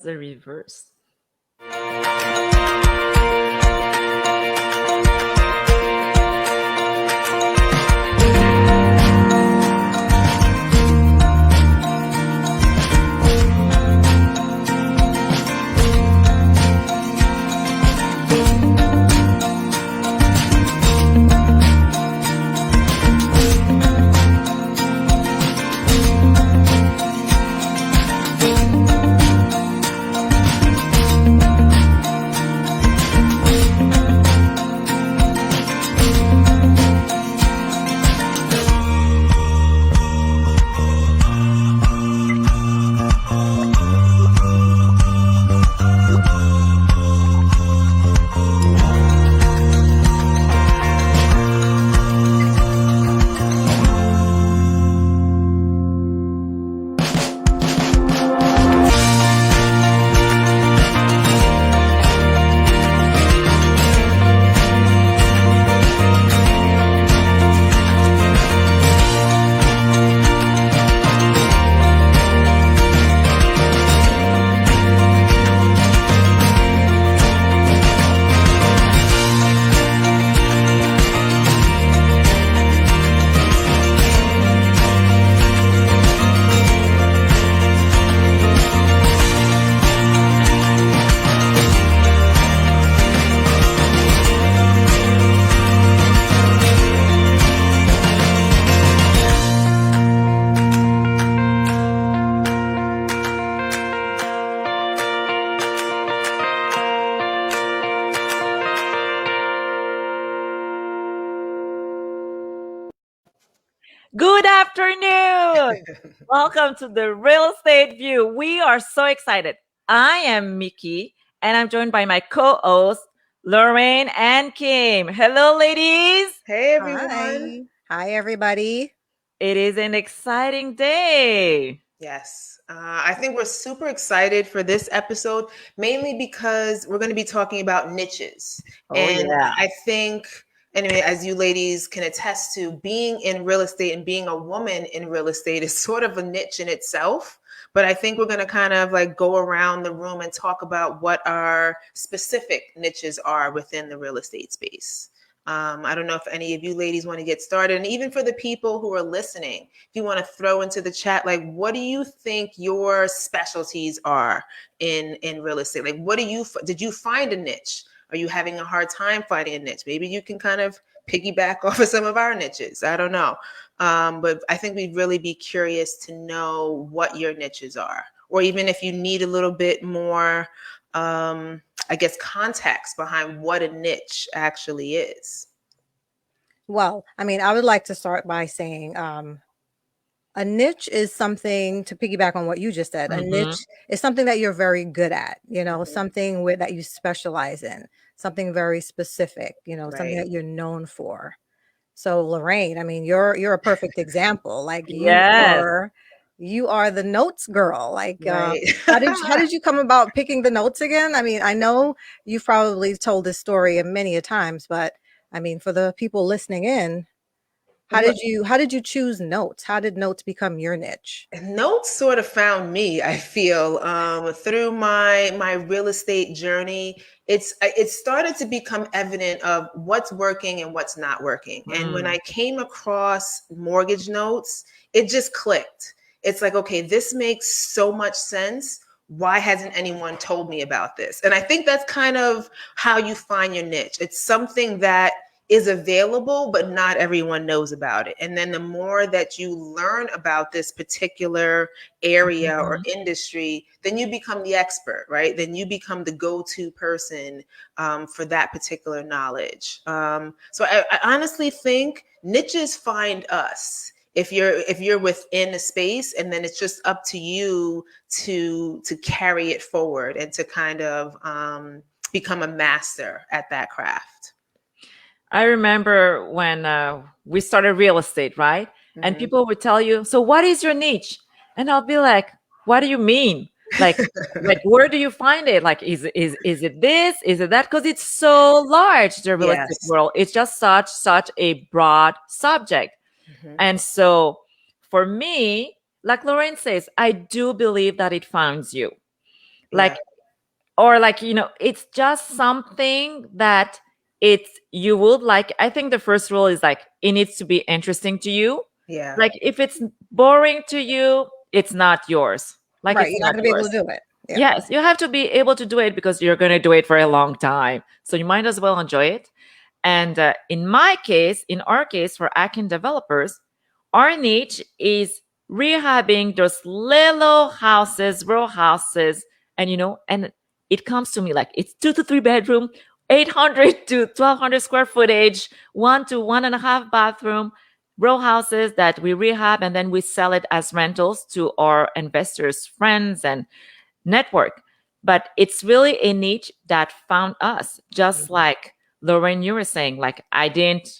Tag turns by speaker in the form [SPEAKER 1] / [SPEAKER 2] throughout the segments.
[SPEAKER 1] the reverse. Good afternoon. Welcome to the Real Estate View. We are so excited. I am Mickey, and I'm joined by my co-hosts, Lorraine and Kim. Hello, ladies.
[SPEAKER 2] Hey everyone.
[SPEAKER 3] Hi, everybody.
[SPEAKER 1] It is an exciting day.
[SPEAKER 2] Yes, I think we're super excited for this episode, mainly because we're going to be talking about niches.
[SPEAKER 1] Oh,
[SPEAKER 2] And
[SPEAKER 1] yeah.
[SPEAKER 2] I think, anyway, as you ladies can attest to, being in real estate and being a woman in real estate is sort of a niche in itself. But I think we're going to kind of like go around the room and talk about what our specific niches are within the real estate space. I don't know if any of you ladies want to get started. And even for the people who are listening, if you want to throw into the chat, like, what do you think your specialties are in real estate? Like, what did you find a niche? Are you having a hard time finding a niche? Maybe you can kind of piggyback off of some of our niches. I don't know. But I think we'd really be curious to know what your niches are, or even if you need a little bit more I guess, context behind what a niche actually is.
[SPEAKER 3] Well, I would like to start by saying a niche is something, to piggyback on what you just said. A niche is something that you're very good at, something that you specialize in, something very specific, something
[SPEAKER 2] Right.
[SPEAKER 3] that you're known for. So Lorraine, you're a perfect example. Like
[SPEAKER 1] Yes.
[SPEAKER 3] you are the notes girl. Like,
[SPEAKER 2] Right.
[SPEAKER 3] how did you come about picking the notes again? I know you've probably told this story many a times, but for the people listening in, how did you choose notes? How did notes become your niche?
[SPEAKER 2] Notes sort of found me, I feel, through my real estate journey. It started to become evident of what's working and what's not working. And when I came across mortgage notes, it just clicked. It's like, okay, this makes so much sense. Why hasn't anyone told me about this? And I think that's kind of how you find your niche. It's something that is available, but not everyone knows about it. And then the more that you learn about this particular area or industry, then you become the expert, right? Then you become the go-to person for that particular knowledge. So I honestly think niches find us if you're within a space, and then it's just up to you to carry it forward and to kind of become a master at that craft.
[SPEAKER 1] I remember when we started real estate, right? And people would tell you, so what is your niche? And I'll be like, what do you mean? Like where do you find it? Like, is it this? Is it that? Because it's so large, the real estate
[SPEAKER 2] Yes.
[SPEAKER 1] world. It's just such a broad subject. And so for me, like Lorraine says, I do believe that it finds you.
[SPEAKER 2] Yeah.
[SPEAKER 1] Like, or like, it's just something that you would like. I think the first rule is like, it needs to be interesting to you.
[SPEAKER 2] Yeah.
[SPEAKER 1] Like, if it's boring to you, it's not yours. Like,
[SPEAKER 3] Right.
[SPEAKER 1] it's
[SPEAKER 3] You're not
[SPEAKER 1] not
[SPEAKER 3] going to be able
[SPEAKER 1] yours.
[SPEAKER 3] to do it. Yeah.
[SPEAKER 1] Yes, you have to be able to do it because you're going to do it for a long time. So you might as well enjoy it. And in our case, for Akin developers, our niche is rehabbing those little houses, row houses, and it comes to me like it's 2 to 3 bedroom, 800 to 1200 square footage, 1 to 1.5 bathroom, row houses that we rehab and then we sell it as rentals to our investors, friends, and network. But it's really a niche that found us, just like Lauren, you were saying. Like, I didn't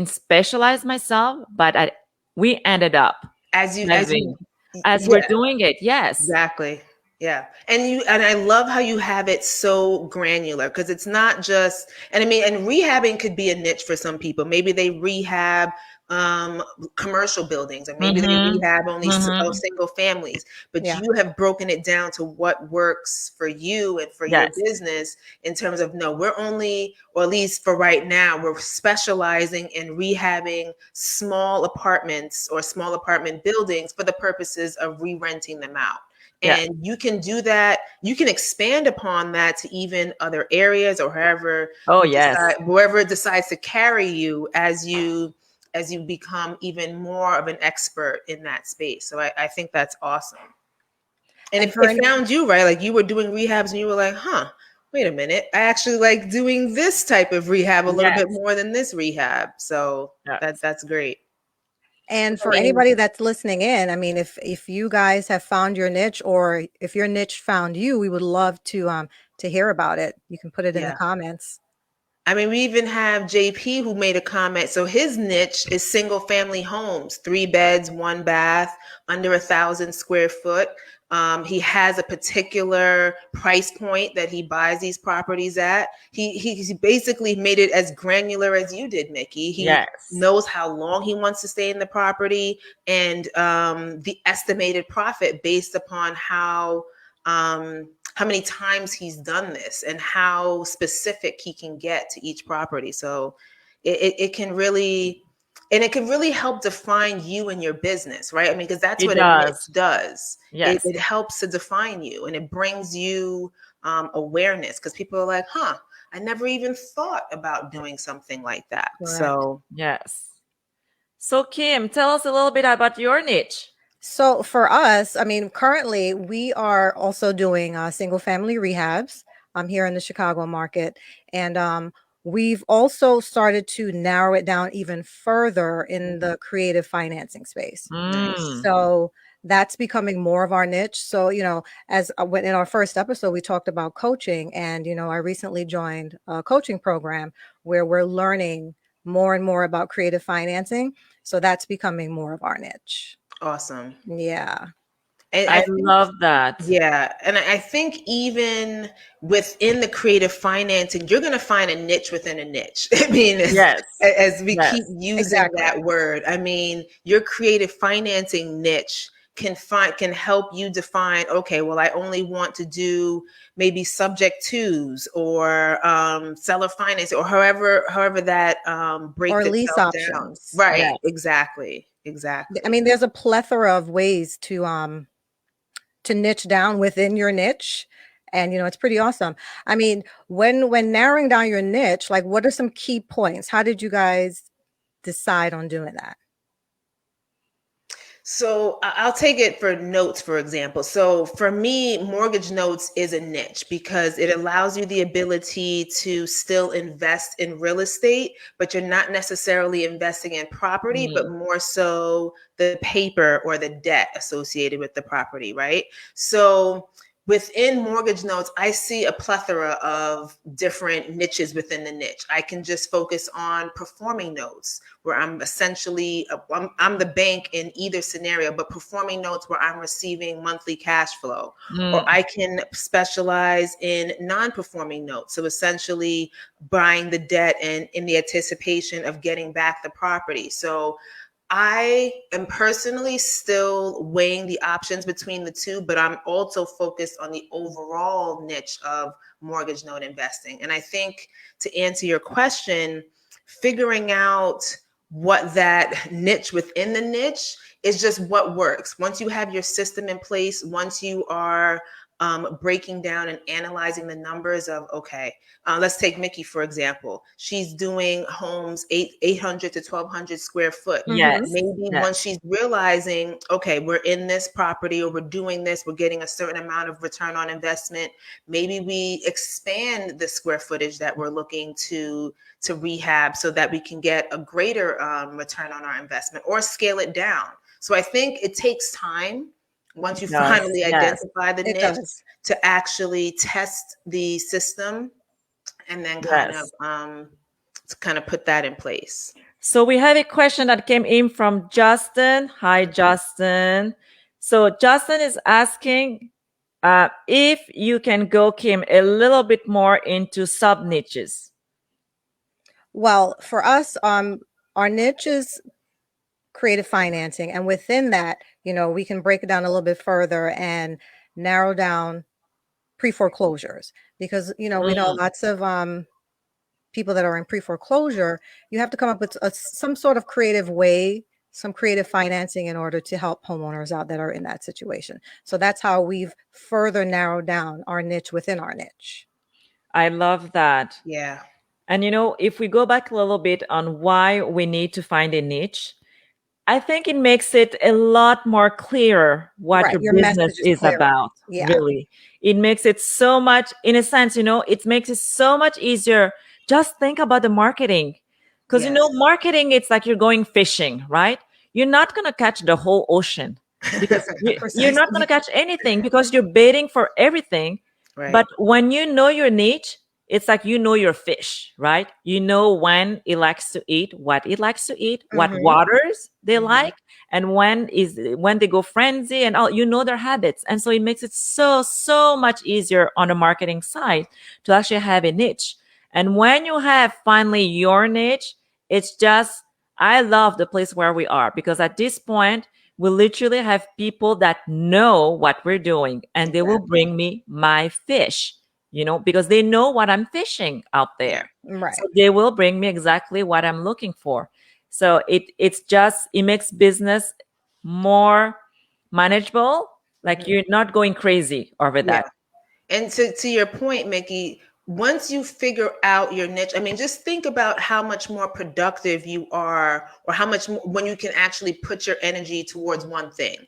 [SPEAKER 1] specialize myself, but we ended up
[SPEAKER 2] As you,
[SPEAKER 1] having, as we're
[SPEAKER 2] yeah.
[SPEAKER 1] doing it. Yes.
[SPEAKER 2] Exactly. Yeah. And I love how you have it so granular, because it's not just, and I mean, and rehabbing could be a niche for some people. Maybe they rehab commercial buildings, or maybe they
[SPEAKER 1] Mm-hmm.
[SPEAKER 2] rehab only
[SPEAKER 1] Mm-hmm.
[SPEAKER 2] single families, but
[SPEAKER 3] Yeah.
[SPEAKER 2] you have broken it down to what works for you and for your
[SPEAKER 1] Yes.
[SPEAKER 2] business, in terms of, no, we're only, or at least for right now, we're specializing in rehabbing small apartments or small apartment buildings for the purposes of re-renting them out.
[SPEAKER 1] Yeah.
[SPEAKER 2] And you can do that. You can expand upon that to even other areas, or wherever
[SPEAKER 1] Oh, yes.
[SPEAKER 2] wherever it decides to carry you as you become even more of an expert in that space. So I think that's awesome. And
[SPEAKER 3] And
[SPEAKER 2] if
[SPEAKER 3] for
[SPEAKER 2] it found you, right, like you were doing rehabs and you were like, wait a minute, I actually like doing this type of rehab a little
[SPEAKER 1] Yes.
[SPEAKER 2] bit more than this rehab. So
[SPEAKER 1] Yes.
[SPEAKER 2] that's great.
[SPEAKER 3] And
[SPEAKER 2] I
[SPEAKER 3] for
[SPEAKER 2] mean,
[SPEAKER 3] anybody that's listening in, I mean, if you guys have found your niche, or if your niche found you, we would love to hear about it. You can put it in the
[SPEAKER 2] yeah.
[SPEAKER 3] comments.
[SPEAKER 2] I mean, we even have JP who made a comment. So his niche is single family homes, 3 beds, 1 bath, under 1,000 square foot. He has a particular price point that he buys these properties at. He basically made it as granular as you did, Mickey. He
[SPEAKER 1] Yes.
[SPEAKER 2] knows how long he wants to stay in the property, and the estimated profit based upon how many times he's done this and how specific he can get to each property. So it can really, and it can really help define you and your business, right? I mean, because that's
[SPEAKER 1] It
[SPEAKER 2] what a niche
[SPEAKER 1] does.
[SPEAKER 2] does.
[SPEAKER 1] Yes.
[SPEAKER 2] It helps to define you, and it brings you awareness, because people are like, I never even thought about doing something like that.
[SPEAKER 3] Correct.
[SPEAKER 2] So
[SPEAKER 1] Yes. So Kim, tell us a little bit about your niche.
[SPEAKER 3] So for us, I mean, currently we are also doing single family rehabs here in the Chicago market. And we've also started to narrow it down even further in the creative financing space.
[SPEAKER 2] nice.
[SPEAKER 3] So that's becoming more of our niche. So, as when in our first episode, we talked about coaching, and, I recently joined a coaching program where we're learning more and more about creative financing. So that's becoming more of our niche.
[SPEAKER 2] Awesome.
[SPEAKER 3] Yeah.
[SPEAKER 2] And
[SPEAKER 1] I
[SPEAKER 2] think,
[SPEAKER 1] love that.
[SPEAKER 2] yeah. And I think even within the creative financing, you're going to find a niche within a niche. I mean,
[SPEAKER 1] Yes.
[SPEAKER 2] as we
[SPEAKER 1] Yes.
[SPEAKER 2] keep using
[SPEAKER 3] Exactly.
[SPEAKER 2] that word, I mean, your creative financing niche can help you define, okay, well, I only want to do maybe subject twos, or seller finance, or however that breaks
[SPEAKER 3] Or lease
[SPEAKER 2] itself down.
[SPEAKER 3] options.
[SPEAKER 2] Right.
[SPEAKER 1] Yes.
[SPEAKER 2] Exactly.
[SPEAKER 3] I mean, there's a plethora of ways to niche down within your niche. And it's pretty awesome. I mean, when narrowing down your niche, like, what are some key points? How did you guys decide on doing that?
[SPEAKER 2] So I'll take it for notes, for example. So for me, mortgage notes is a niche because it allows you the ability to still invest in real estate, but you're not necessarily investing in property, but more so the paper or the debt associated with the property, right? So within mortgage notes, I see a plethora of different niches within the niche. I can just focus on performing notes, where I'm essentially, I'm the bank in either scenario, but performing notes where I'm receiving monthly cash flow. Or I can specialize in non-performing notes. So essentially buying the debt and in the anticipation of getting back the property. So I am personally still weighing the options between the two, but I'm also focused on the overall niche of mortgage note investing. And I think, to answer your question, figuring out what that niche within the niche is just what works. Once you have your system in place, once you are breaking down and analyzing the numbers of, okay, let's take Mickey, for example. She's doing homes 800 to 1,200 square foot.
[SPEAKER 1] Yes.
[SPEAKER 2] Maybe
[SPEAKER 1] Yes.
[SPEAKER 2] once she's realizing, okay, we're in this property, or we're doing this, we're getting a certain amount of return on investment. Maybe we expand the square footage that we're looking to rehab so that we can get a greater return on our investment, or scale it down. So I think it takes time once you finally identify the niche to actually test the system, and then kind of put that in place.
[SPEAKER 1] So we have a question that came in from Justin. Hi, Justin. So Justin is asking if you can go, Kim, a little bit more into sub niches.
[SPEAKER 3] Well, for us, our niche is creative financing, and within that, we can break it down a little bit further and narrow down pre-foreclosures, because we know lots of people that are in pre-foreclosure. You have to come up with some sort of creative way, some creative financing in order to help homeowners out that are in that situation. So that's how we've further narrowed down our niche within our niche.
[SPEAKER 1] I love that.
[SPEAKER 2] Yeah.
[SPEAKER 1] And if we go back a little bit on why we need to find a niche, I think it makes it a lot more clear what your business is about.
[SPEAKER 3] Yeah.
[SPEAKER 1] Really. It makes it so much, in a sense, it makes it so much easier. Just think about the marketing. Because, marketing, it's like you're going fishing, right? You're not going to catch the whole ocean, because you're not going to catch anything, because you're baiting for everything.
[SPEAKER 2] Right.
[SPEAKER 1] But when you know your niche, it's like you know your fish, right? You know when it likes to eat, what it likes to eat, what waters they like, and when they go frenzy and all. You know their habits. And so it makes it so much easier on the marketing side to actually have a niche. And when you have finally your niche, it's just, I love the place where we are, because at this point, we literally have people that know what we're doing, and they will bring me my fish. Because they know what I'm fishing out there.
[SPEAKER 3] Right.
[SPEAKER 1] So they will bring me exactly what I'm looking for. So it makes business more manageable. Like you're not going crazy over that.
[SPEAKER 2] And to your point, Mickey, once you figure out your niche, I mean, just think about how much more productive you are, or how much more, when you can actually put your energy towards one thing.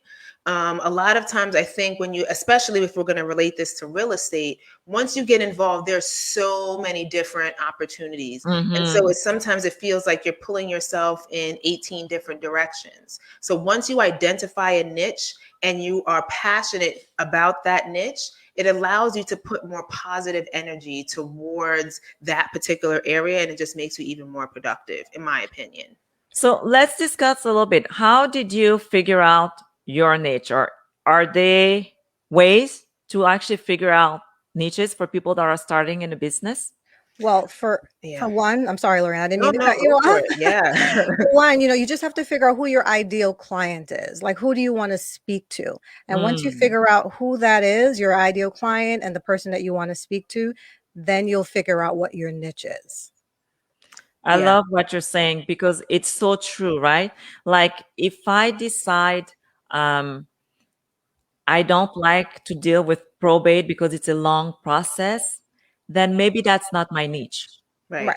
[SPEAKER 2] A lot of times, I think especially if we're going to relate this to real estate, once you get involved, there's so many different opportunities. And so sometimes it feels like you're pulling yourself in 18 different directions. So once you identify a niche and you are passionate about that niche, it allows you to put more positive energy towards that particular area, and it just makes you even more productive, in my opinion.
[SPEAKER 1] So let's discuss a little bit. How did you figure out your niche? Or are there ways to actually figure out niches for people that are starting in a business?
[SPEAKER 3] Well, for one, I'm sorry, Lorraine, I didn't mean to cut you off.
[SPEAKER 2] Yeah.
[SPEAKER 3] For one, you just have to figure out who your ideal client is. Like, who do you want to speak to? And once you figure out who that is, your ideal client and the person that you want to speak to, then you'll figure out what your niche is.
[SPEAKER 1] I love what you're saying, because it's so true, right? Like, if I decide I don't like to deal with probate because it's a long process, then maybe that's not my niche.
[SPEAKER 2] Right.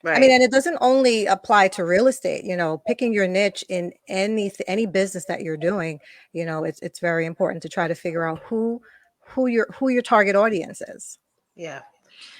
[SPEAKER 3] I mean, and it doesn't only apply to real estate. Picking your niche in any business that you're doing, it's very important to try to figure out who your target audience is.
[SPEAKER 2] Yeah.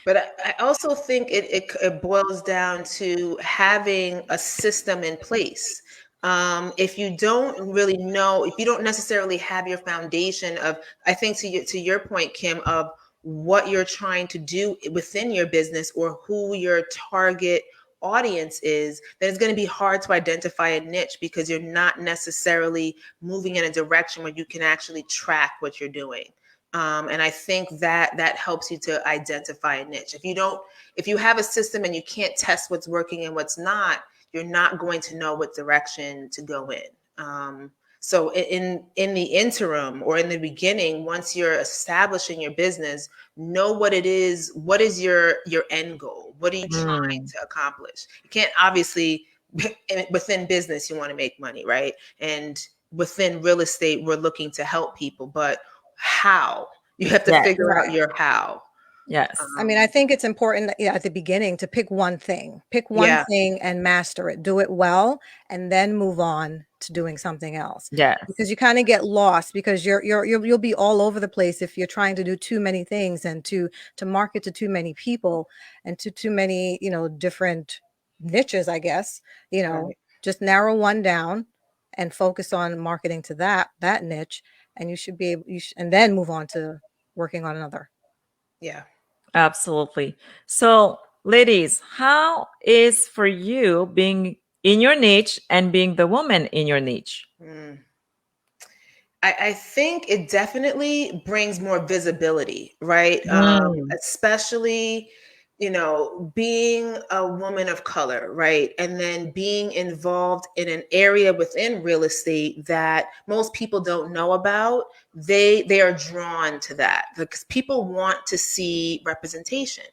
[SPEAKER 2] But I also think it boils down to having a system in place. If you don't really know, if you don't necessarily have your foundation of, I think to your point, Kim, of what you're trying to do within your business, or who your target audience is, then it's going to be hard to identify a niche, because you're not necessarily moving in a direction where you can actually track what you're doing. And I think that helps you to identify a niche. If you have a system and you can't test what's working and what's not, you're not going to know what direction to go in. So in the interim or in the beginning, once you're establishing your business, know what it is. What is your end goal? What are you trying to accomplish? You can't obviously within business you want to make money, right? And within real estate, we're looking to help people, but how? You have to figure out your how.
[SPEAKER 1] Yes.
[SPEAKER 3] I mean, I think it's important at the beginning to pick one thing and master it, do it well, and then move on to doing something else.
[SPEAKER 1] Yes.
[SPEAKER 3] Because you kind of get lost because you'll be all over the place if you're trying to do too many things and to market to too many people and to too many, different niches, I guess. Just narrow one down and focus on marketing to that niche, and you should be able, and then move on to working on another.
[SPEAKER 2] Yeah.
[SPEAKER 1] Absolutely. So, ladies, how is for you being in your niche and being the woman in your niche?
[SPEAKER 2] I think it definitely brings more visibility, right? Especially, being a woman of color, right? And then being involved in an area within real estate that most people don't know about. They are drawn to that because people want to see representation.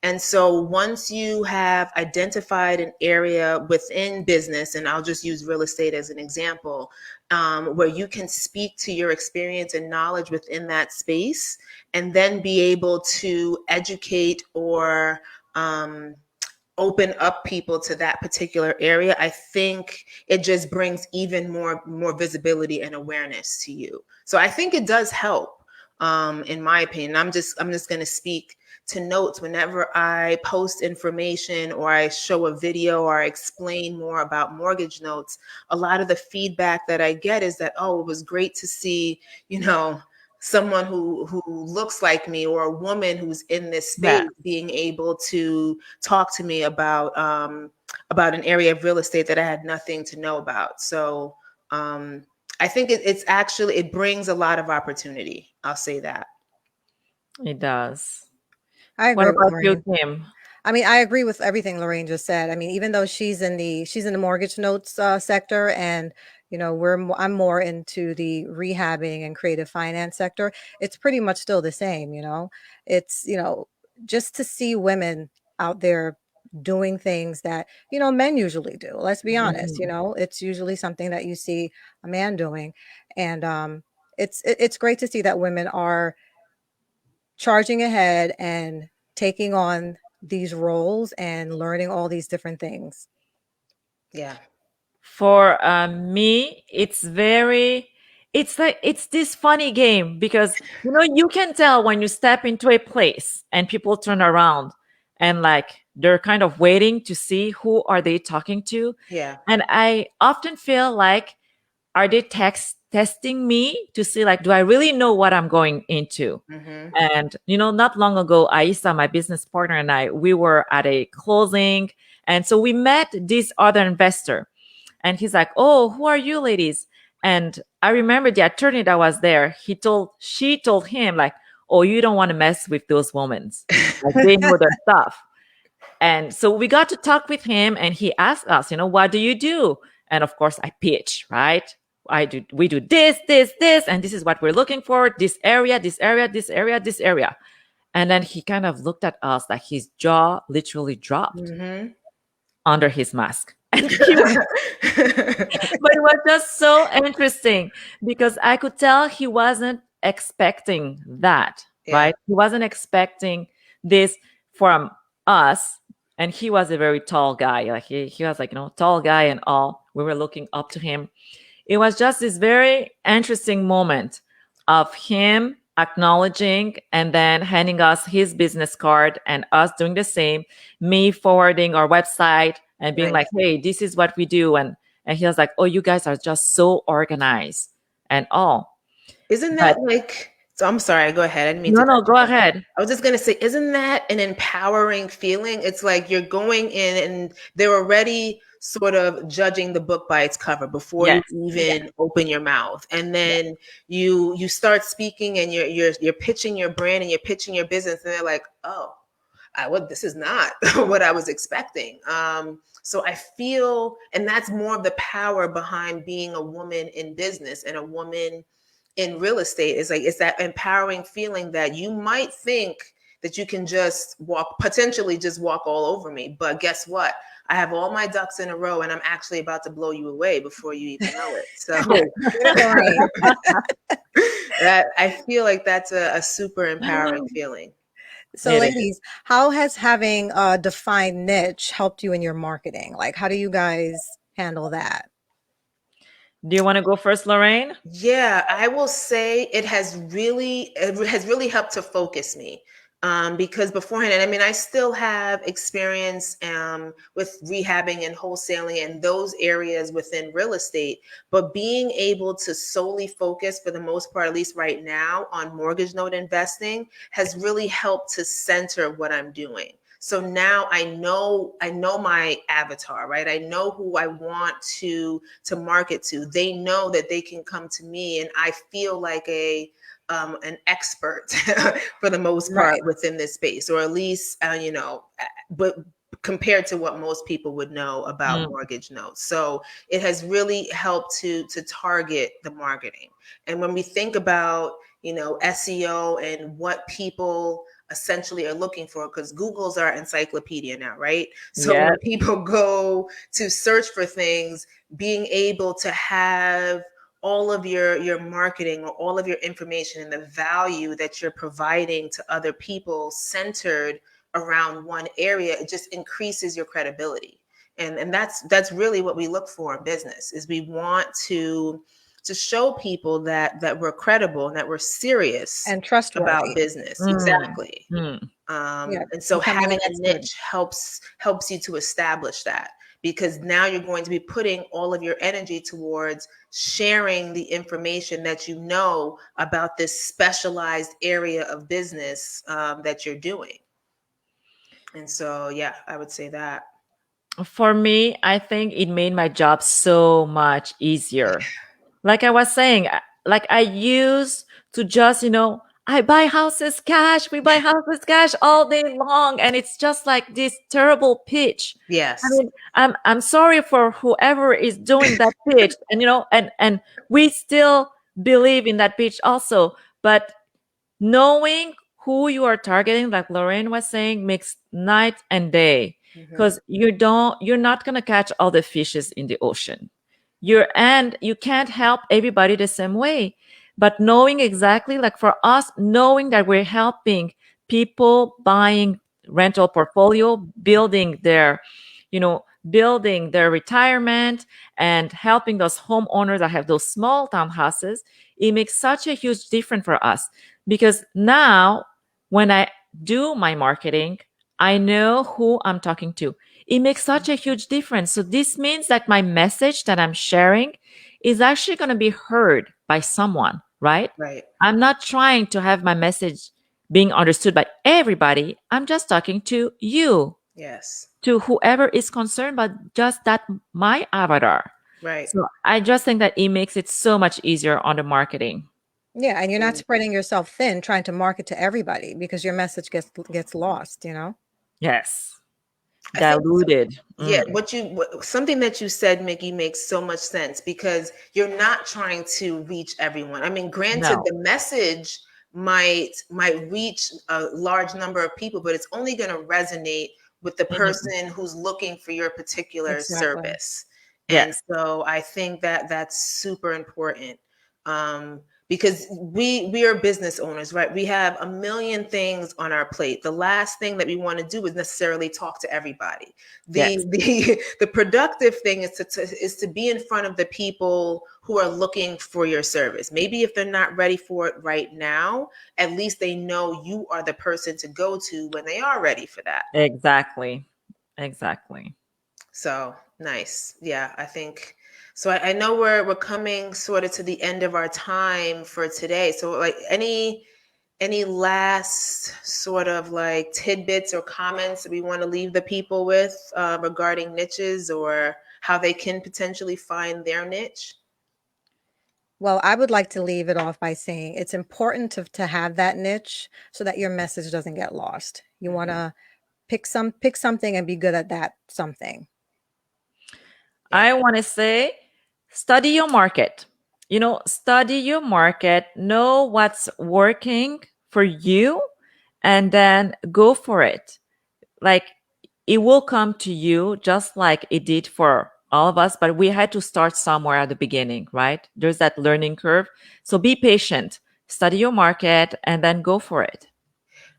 [SPEAKER 2] And so once you have identified an area within business, and I'll just use real estate as an example, where you can speak to your experience and knowledge within that space, and then be able to educate or open up people to that particular area, I think it just brings even more visibility and awareness to you. So I think it does help, in my opinion. I'm just going to speak to notes whenever I post information or I show a video or I explain more about mortgage notes. A lot of the feedback that I get is that, oh, it was great to see, someone who looks like me or a woman who's in this space being able to talk to me about an area of real estate that I had nothing to know about. So I think it brings a lot of opportunity. I'll say that.
[SPEAKER 1] It does.
[SPEAKER 3] I agree.
[SPEAKER 1] What about you, Kim?
[SPEAKER 3] I mean, I agree with everything Lorraine just said. I mean, even though she's in the mortgage notes sector, and I'm more into the rehabbing and creative finance sector, it's pretty much still the same. It's just to see women out there doing things that men usually do. Let's be honest. It's usually something that you see a man doing, and it's great to see that women are charging ahead and taking on these roles and learning all these different things.
[SPEAKER 2] Yeah.
[SPEAKER 1] For me, it's this funny game because, you can tell when you step into a place and people turn around and they're kind of waiting to see who are they talking to.
[SPEAKER 2] Yeah.
[SPEAKER 1] And I often feel like, are they testing me to see do I really know what I'm going into? And not long ago, Aisa, my business partner, and we were at a closing, and so we met this other investor, and he's like, "Oh, who are you ladies?" And I remember the attorney that was there, she told him "Oh, you don't want to mess with those women, they know their stuff." And so we got to talk with him, and he asked us, "What do you do?" And of course I pitch, right? We do this, and this is what we're looking for. This area, this area, this area, this area. And then he kind of looked at us like his jaw literally dropped under his mask. But it was just so interesting because I could tell he wasn't expecting that, right? He wasn't expecting this from us. And he was a very tall guy. He was tall guy and all. We were looking up to him. It was just this very interesting moment of him acknowledging and then handing us his business card and us doing the same, me forwarding our website and being like, "Hey, this is what we do." And he was like, "Oh, you guys are just so organized and all."
[SPEAKER 2] Isn't that so I'm sorry, go ahead. I didn't mean to.
[SPEAKER 1] No, go ahead.
[SPEAKER 2] I was just going to say, isn't that an empowering feeling? It's like you're going in and they're already sort of judging the book by its cover before you even open your mouth. And then you start speaking and you're pitching your brand and you're pitching your business, and they're like, "Oh, this is not what I was expecting. So I feel, and that's more of the power behind being a woman in business and a woman in real estate. Is like, it's that empowering feeling that you might think that you can just potentially just walk all over me. But guess what? I have all my ducks in a row, and I'm actually about to blow you away before you even know it. So that, I feel like that's a super empowering feeling.
[SPEAKER 3] So, ladies, how has having a defined niche helped you in your marketing? Like, how do you guys handle that?
[SPEAKER 1] Do you want to go first, Lorraine?
[SPEAKER 2] Yeah, I will say it has really helped to focus me. Because beforehand, and I mean, I still have experience with rehabbing and wholesaling and those areas within real estate, but being able to solely focus for the most part, at least right now, on mortgage note investing has really helped to center what I'm doing. So now I know my avatar, right? I know who I want to market to. They know that they can come to me, and I feel like an expert for the most part within this space, or at least but compared to what most people would know about mortgage notes. So it has really helped to target the marketing. And when we think about SEO and what people essentially are looking for, because Google's our encyclopedia now, right? So when people go to search for things, being able to have all of your marketing or all of your information and the value that you're providing to other people centered around one area, it just increases your credibility. And that's really what we look for in business, is we want to show people that we're credible and that we're serious
[SPEAKER 3] and trustworthy
[SPEAKER 2] about business. Exactly. And so having a niche helps you to establish that, because now you're going to be putting all of your energy towards sharing the information that you know about this specialized area of business that you're doing. And so, yeah, I would say that.
[SPEAKER 1] For me, I think it made my job so much easier. Like I was saying, like I used to just, I buy houses cash. We buy houses cash all day long. And it's just like this terrible pitch.
[SPEAKER 2] Yes.
[SPEAKER 1] I mean, I'm sorry for whoever is doing that pitch. And, and we still believe in that pitch also. But knowing who you are targeting, like Lorraine was saying, makes night and day. Because you're not going to catch all the fishes in the ocean. And you can't help everybody the same way. But knowing exactly, like for us, knowing that we're helping people buying rental portfolio, building their retirement, and helping those homeowners that have those small townhouses, it makes such a huge difference for us. Because now when I do my marketing, I know who I'm talking to. It makes such a huge difference. So this means that my message that I'm sharing is actually going to be heard by someone, right?
[SPEAKER 2] Right.
[SPEAKER 1] I'm not trying to have my message being understood by everybody. I'm just talking to you.
[SPEAKER 2] Yes.
[SPEAKER 1] To whoever is concerned about just that, my avatar.
[SPEAKER 2] Right.
[SPEAKER 1] So I just think that it makes it so much easier on the marketing.
[SPEAKER 3] Yeah, and you're not spreading yourself thin trying to market to everybody, because your message gets lost,
[SPEAKER 1] Yes. Diluted.
[SPEAKER 2] Yeah, something that you said, Mickey, makes so much sense, because you're not trying to reach everyone. I mean, granted, the message might reach a large number of people, but it's only going to resonate with the person who's looking for your particular service. And so I think that that's super important. Because we are business owners, right? We have a million things on our plate. The last thing that we want to do is necessarily talk to everybody. The productive thing is to be in front of the people who are looking for your service. Maybe if they're not ready for it right now, at least they know you are the person to go to when they are ready for that.
[SPEAKER 1] Exactly.
[SPEAKER 2] So nice. Yeah, I think. So I know we're coming sort of to the end of our time for today. So like any last sort of like tidbits or comments that we want to leave the people with regarding niches, or how they can potentially find their niche?
[SPEAKER 3] Well, I would like to leave it off by saying it's important to have that niche so that your message doesn't get lost. You want to pick something and be good at that something.
[SPEAKER 1] I want to say, study your market. Study your market, know what's working for you, and then go for it. Like, it will come to you just like it did for all of us, but we had to start somewhere at the beginning, right? There's that learning curve. So be patient, study your market, and then go for it.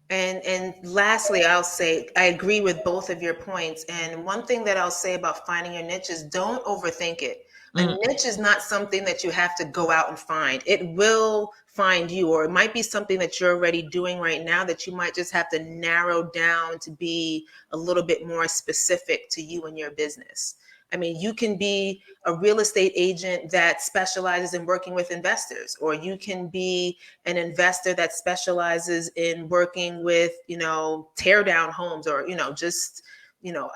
[SPEAKER 2] And lastly, I'll say I agree with both of your points. And one thing that I'll say about finding your niche is don't overthink it. A niche is not something that you have to go out and find. It will find you, or it might be something that you're already doing right now that you might just have to narrow down to be a little bit more specific to you and your business. I mean, you can be a real estate agent that specializes in working with investors, or you can be an investor that specializes in working with, tear down homes, or, just,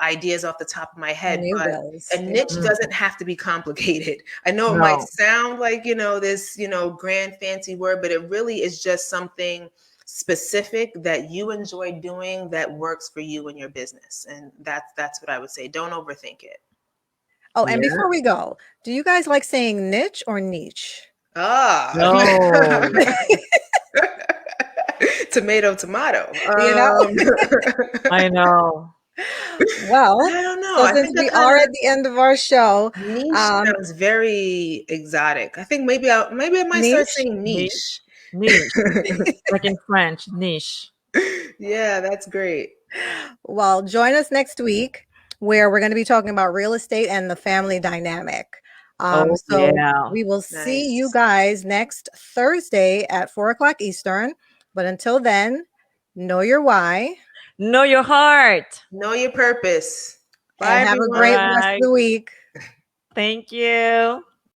[SPEAKER 2] ideas off the top of my head.
[SPEAKER 3] New
[SPEAKER 2] But
[SPEAKER 3] builds.
[SPEAKER 2] a niche doesn't have to be complicated. I know it
[SPEAKER 1] No.
[SPEAKER 2] might sound like, this, grand fancy word, but it really is just something specific that you enjoy doing that works for you and your business. And that's what I would say. Don't overthink it.
[SPEAKER 3] Oh, and
[SPEAKER 1] Yeah.
[SPEAKER 3] before we go, do you guys like saying niche or niche?
[SPEAKER 1] No.
[SPEAKER 2] Tomato.
[SPEAKER 1] I know.
[SPEAKER 3] Well,
[SPEAKER 2] I don't know.
[SPEAKER 3] so
[SPEAKER 2] I
[SPEAKER 3] since
[SPEAKER 2] think
[SPEAKER 3] we are at the end of our show,
[SPEAKER 2] niche sounds very exotic. I think maybe I might start
[SPEAKER 3] Niche?
[SPEAKER 2] saying niche.
[SPEAKER 1] Niche. Like in French, niche.
[SPEAKER 2] Yeah, that's great.
[SPEAKER 3] well, join us next week where we're going to be talking about real estate and the family dynamic.
[SPEAKER 1] Oh,
[SPEAKER 3] So
[SPEAKER 1] yeah.
[SPEAKER 3] we will see
[SPEAKER 2] Nice.
[SPEAKER 3] you guys next Thursday at 4:00 Eastern. But until then, know your why
[SPEAKER 1] Know your heart.
[SPEAKER 2] Know your purpose. Bye,
[SPEAKER 3] and have a
[SPEAKER 2] everyone.
[SPEAKER 3] great rest of the week.
[SPEAKER 1] Thank you.